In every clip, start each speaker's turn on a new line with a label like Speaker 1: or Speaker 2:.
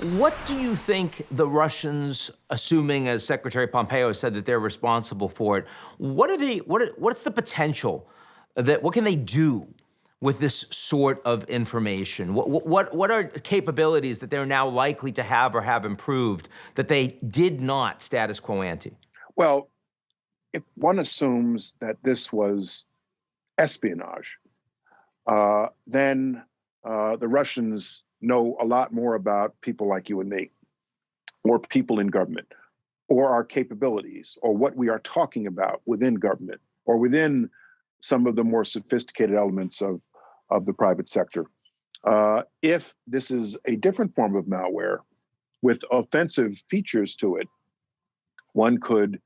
Speaker 1: What do you think the Russians, assuming as Secretary Pompeo said that they're responsible for it, what's the potential what can they do with this sort of information? What are capabilities that they're now likely to have or have improved that they did not status quo ante?
Speaker 2: Well, if one assumes that this was espionage, then the Russians know a lot more about people like you and me, or people in government, or our capabilities, or what we are talking about within government, or within some of the more sophisticated elements of the private sector. If this is a different form of malware with offensive features to it, one could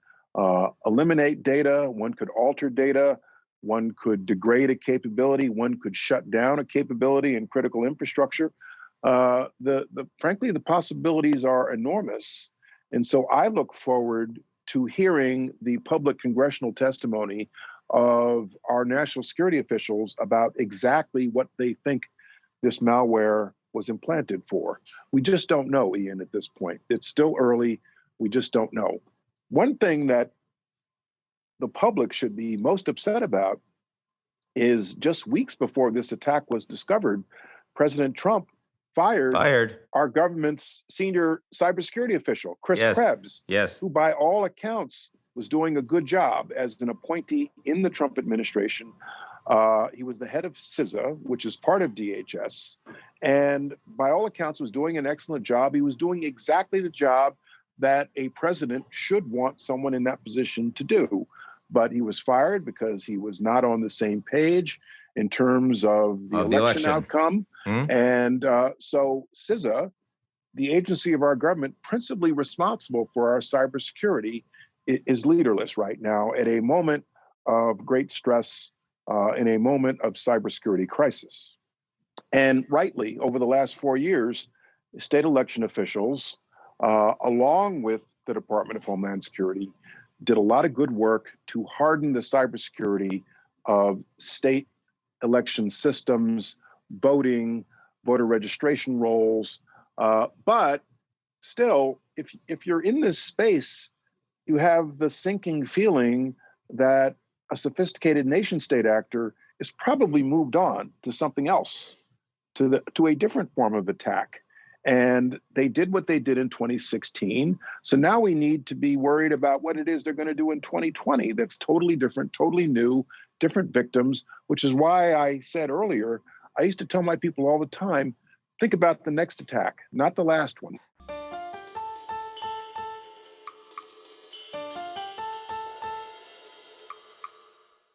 Speaker 2: eliminate data, one could alter data, one could degrade a capability, one could shut down a capability in critical infrastructure. Frankly, the possibilities are enormous. And so I look forward to hearing the public congressional testimony of our national security officials about exactly what they think this malware was implanted for. We just don't know, Ian, at this point. It's still early. We just don't know. One thing that the public should be most upset about is just weeks before this attack was discovered, President Trump fired our government's senior cybersecurity official, Chris Krebs, who by all accounts was doing a good job as an appointee in the Trump administration. He was the head of CISA, which is part of DHS, and by all accounts was doing an excellent job. He was doing exactly the job that a president should want someone in that position to do. But he was fired because he was not on the same page in terms of the election outcome. And so CISA, the agency of our government principally responsible for our cybersecurity, is leaderless right now at a moment of great stress, in a moment of cybersecurity crisis. And rightly, over the last 4 years, state election officials, along with the Department of Homeland Security, did a lot of good work to harden the cybersecurity of state election systems, voting, voter registration rolls. But still, if you're in this space, you have the sinking feeling that a sophisticated nation state actor is probably moved on to something else, to a different form of attack. And they did what they did in 2016. So now we need to be worried about what it is they're going to do in 2020. That's totally different, totally new, different victims, which is why I said earlier, I used to tell my people all the time, think about the next attack, not the last one.